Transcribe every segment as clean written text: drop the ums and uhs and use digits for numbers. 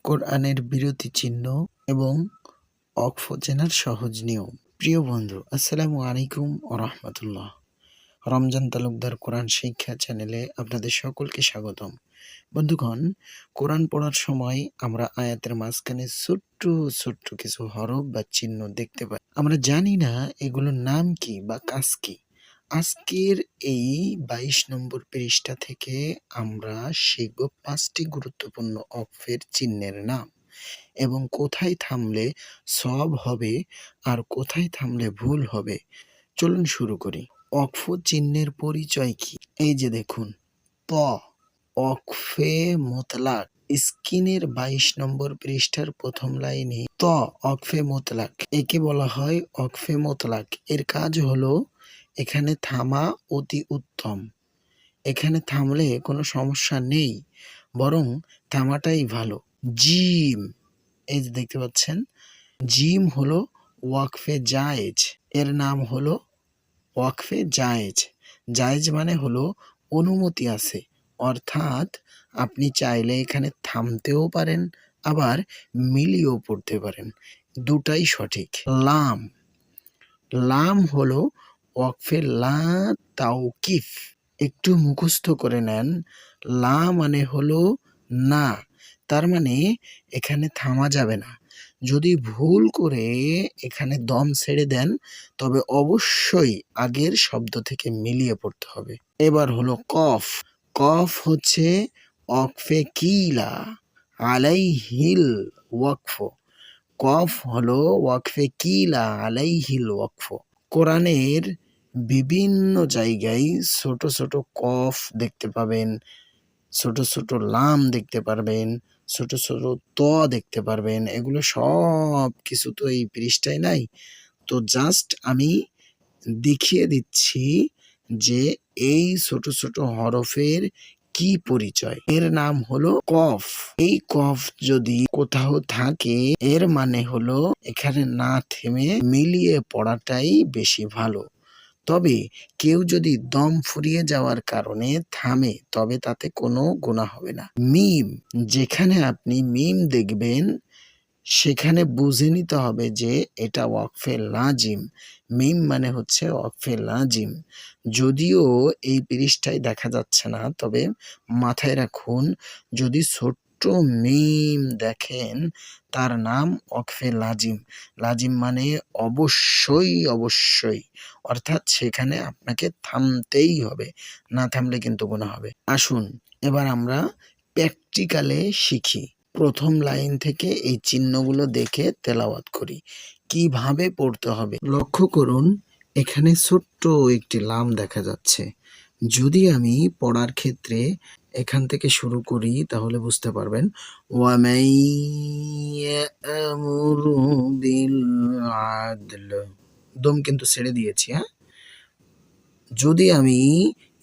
কোরআনের বিরতি চিহ্ন এবং অক্ফ চেনার সহজ নিয়ম। প্রিয় বন্ধু, আসসালামু আলাইকুম ও রহমতুল্লাহ। রমজান তালুকদার কোরআন শিক্ষা চ্যানেলে আপনাদের সকলকে স্বাগতম। বন্ধুগণ, কোরআন পড়ার সময় আমরা আয়াতের মাঝখানে ছোট্ট ছোট্ট কিছু হরফ বা চিহ্ন দেখতে পাই। আমরা জানি না এগুলোর নাম কি বা কাজ কি। আজকের এই ২২ নম্বর পৃষ্ঠা থেকে আমরা শিখব ৫টি গুরুত্বপূর্ণ অক্ফের চিহ্নের নাম এবং কোথায় থামলে সওয়াব হবে আর কোথায় থামলে ভুল হবে। চলুন শুরু করি। অক্ফ চিহ্নের পরিচয় কি? এই যে দেখুন, ত অক্ফে মোতলাক। স্ক্রিনের ২২ নম্বর পৃষ্ঠার প্রথম লাইনে ত অক্ফে মোতলাক, একে বলা হয় অক্ফে মোতলাক। এর কাজ হলো এখানে থামা অতি উত্তম। এখানে থামলে কোনো সমস্যা নেই, বরং থামাটাই ভালো। জিম, এই যে দেখতে পাচ্ছেন, জিম হলো ওয়াকফে জায়েজ। এর নাম হলো ওয়াকফে জায়েজ। জায়েজ মানে হলো অনুমতি আছে, অর্থাৎ আপনি চাইলে এখানে থামতেও পারেন, আবার মিলিয়েও পড়তে পারেন, দুটাই সঠিক। লাম, লাম হলো ওয়াকফে লা তাওকিফ। একটু মুখস্থ করে নেন। লা মানে হলো না, তার মানে এখানে থামা যাবে না। যদি ভুল করে এখানে দম ছেড়ে দেন, তবে অবশ্যই আগের শব্দ থেকে মিলিয়ে পড়তে হবে। এবার হলো কফ। কফ হচ্ছে ওয়াকফে কিলা আলাইহিল ওয়াকফ। কফ হলো ওয়াকফে কিলা আলাইহিল ওয়াকফ। কোরআনের বিভিন্ন জায়গায় ছোট ছোট কফ দেখতে পাবেন, ছোট ছোট লাম দেখতে পারবেন, ছোট ছোট ত দেখতে পারবেন। এগুলো সব কিছু তো এই পৃষ্ঠায় নাই, তো জাস্ট আমি দেখিয়ে দিচ্ছি যে এই ছোট ছোট হরফের কি পরিচয়। এর নাম হলো কফ। এই কফ যদি কোথাও থাকে, এর মানে হলো এখানে না থেমে মিলিয়ে পড়াটাই বেশি ভালো। তবে কেউ যদি দম ফুরিয়ে যাওয়ার কারণে থামে, তবে তাতে কোনো গুনাহ হবে না। মিম, যেখানে আপনি মিম দেখবেন সেখানে বুঝে নিতে হবে যে এটা ওয়াকফে লাজিম। মিম মানে হচ্ছে ওয়াকফে লাজিম। যদিও এই পৃষ্ঠায় দেখা যাচ্ছে না, তবে মাথায় রাখুন, যদি ছোট্ট মিম দেখেন তার নাম ওয়াকফে লাজিম। লাজিম মানে অবশ্যই অবশ্যই, অর্থাৎ সেখানে আপনাকে থামতেই হবে, না থামলে কিন্তু গুনাহ হবে। আসুন এবার আমরা প্র্যাকটিক্যালে শিখি। প্রথম লাইন থেকে এই চিহ্নগুলো দেখে তেলাওয়াত করি, কিভাবে পড়তে হবে। লক্ষ্য করুন, এখানে ছোট্ট একটি লাম দেখা যাচ্ছে। যদি আমি পড়ার ক্ষেত্রে এখান থেকে শুরু করি, তাহলে বুঝতে পারবেন। ওয়ামাই ইয়া'মুরু বিল আদল, দম কিন্তু ছেড়ে দিয়েছি। হ্যাঁ, যদি আমি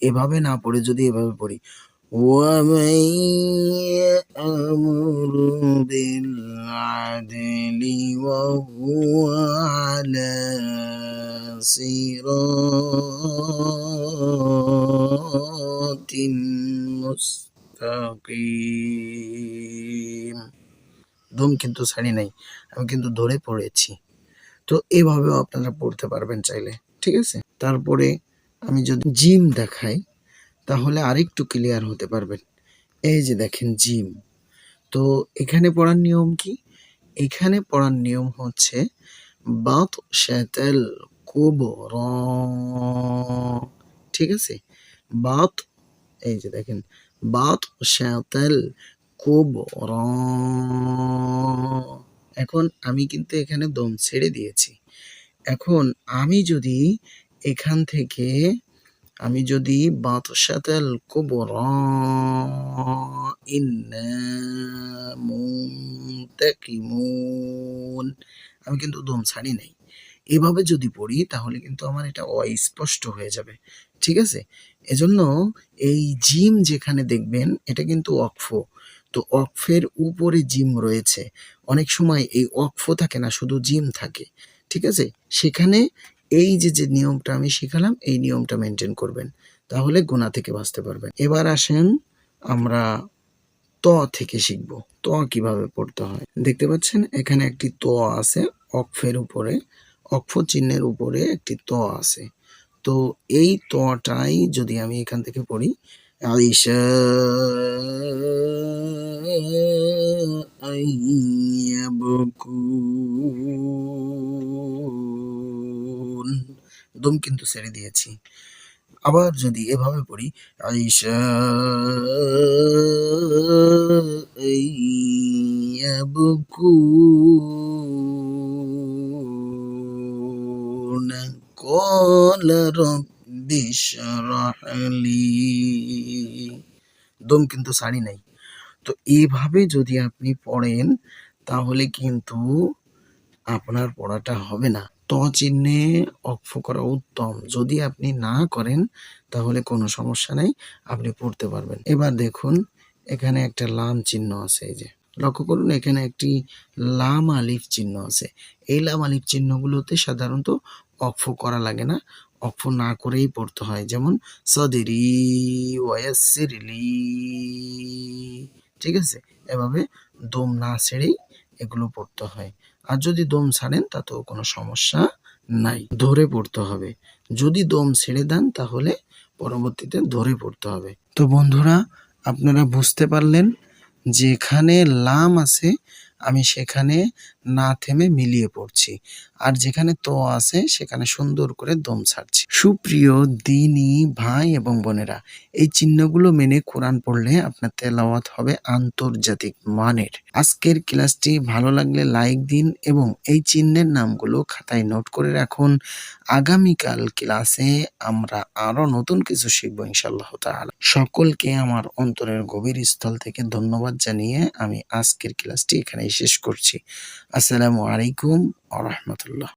এভাবে না পড়ে যদি এভাবে পড়ি, وَمَن يَأْمُرْ بِالْعَدْلِ وَهُوَ عَلَى صِرَاطٍ মুস্তাকিম, দম কিন্তু ছাড়ি নাই, আমি কিন্তু ধরে পড়েছি। তো এভাবেও আপনারা পড়তে পারবেন চাইলে, ঠিক আছে। তারপরে আমি যদি জিম দেখাই, তাহলে আরেকটু ক্লিয়ার হতে পারবেন। এই যে দেখেন জিম, তো এখানে পড়ার নিয়ম কি? এখানে পড়ার নিয়ম হচ্ছে বাত শাতাল কুবরা, ঠিক আছে। বাত, এই যে দেখেন, বাত শাতাল কুবরা। এখন আমি কিন্তু এখানে দম ছেড়ে দিয়েছি। এখন আমি যদি এখান থেকে বাতশাতাল কুবরা ইন্না মুনতাকিমুন, আমি কিন্তু দম ছাড়ি নাই, এভাবে যদি পড়ি তাহলে কিন্তু আমার এটা অস্পষ্ট হয়ে যাবে, ঠিক আছে। এজন্য এই জিম যেখানে দেখবেন এটা কিন্তু ওয়াকফ, তো ওয়াকফের উপরে জিম রয়েছে। অনেক সময় এই ওয়াকফ থাকে না, শুধু জিম থাকে, ঠিক আছে। সেখানে এই যে নিয়মটা আমি শিখালাম, এই নিয়মটা মেনটেন করবেন, তাহলে গুনাহ থেকে বাঁচতে পারবেন। এবার আসেন আমরা ত ত থেকে শিখব। ত কিভাবে পড়তে হয় দেখতে পাচ্ছেন, এখানে একটি ত আছে অক্ফের উপরে, অক্ফ চিহ্নের উপরে একটি ত আছে। তো এই তটাই যদি আমি এখান থেকে পড়ি, আইসা আইয়াবকুন, দম কিন্তু ছেড়ে দিয়েছি। আবার যদি এভাবে পড়ি, আইসা আইয়াবকুন ক্বালা রাব্বি ইশরাহ লি, দম কিন্তু ছাড়ি নাই। তো এইভাবে যদি আপনি পড়েন তাহলে কিন্তু আপনার পড়াটা হবে না। ত চিহ্নে অক্ফ করা উত্তম। যদি আপনি না করেন তাহলে কোনো সমস্যা নাই, আপনি পড়তে পারবেন। এবার দেখুন এখানে একটা লাম চিহ্ন আছে, এই যে লক্ষ্য করুন এখানে একটি লাম আলিফ চিহ্ন আছে। এই লাম আলিফ চিহ্নগুলোতে সাধারণত অক্ফ করা লাগে না, অক্ফ না করেই পড়তে হয়। যেমন সদরি ওয়ায়াসসিরলি, ঠিক আছে? এভাবে দম না ছেড়েই এগুলো পড়তে হয়। আর যদি দম ছাড়েন তাতেও কোনো সমস্যা নাই, ধরে পড়তে হবে। যদি দম ছেড়ে দেন তাহলে পরবর্তীতে ধরে পড়তে হবে। তো বন্ধুরা, আপনারা বুঝতে পারলেন, যেখানে লাম আছে আমি সেখানে না থেমে মিলিয়ে পড়ছি, আর যেখানে ত আছে সেখানে সুন্দর করে দম ছাড়ছি। সুপ্রিয় দিনী ভাই এবং বোনেরা, এই চিহ্নগুলো মেনে কোরআন পড়লে আপনার তেলাওয়াত হবে আন্তর্জাতিক মানের। আজকের ক্লাসটি ভালো লাগলে লাইক দিন এবং এই চিহ্নের নামগুলো খাতায় নোট করে রাখুন। আগামীকাল ক্লাসে আমরা আরো নতুন কিছু শিখবো ইনশাআল্লাহ তাআলা। সকলকে আমার অন্তরের গভীর স্থল থেকে ধন্যবাদ জানিয়ে আমি আজকের ক্লাসটি এখানেই শেষ করছি। আসসালামু আলাইকুম ওয়া রাহমাতুল্লাহ।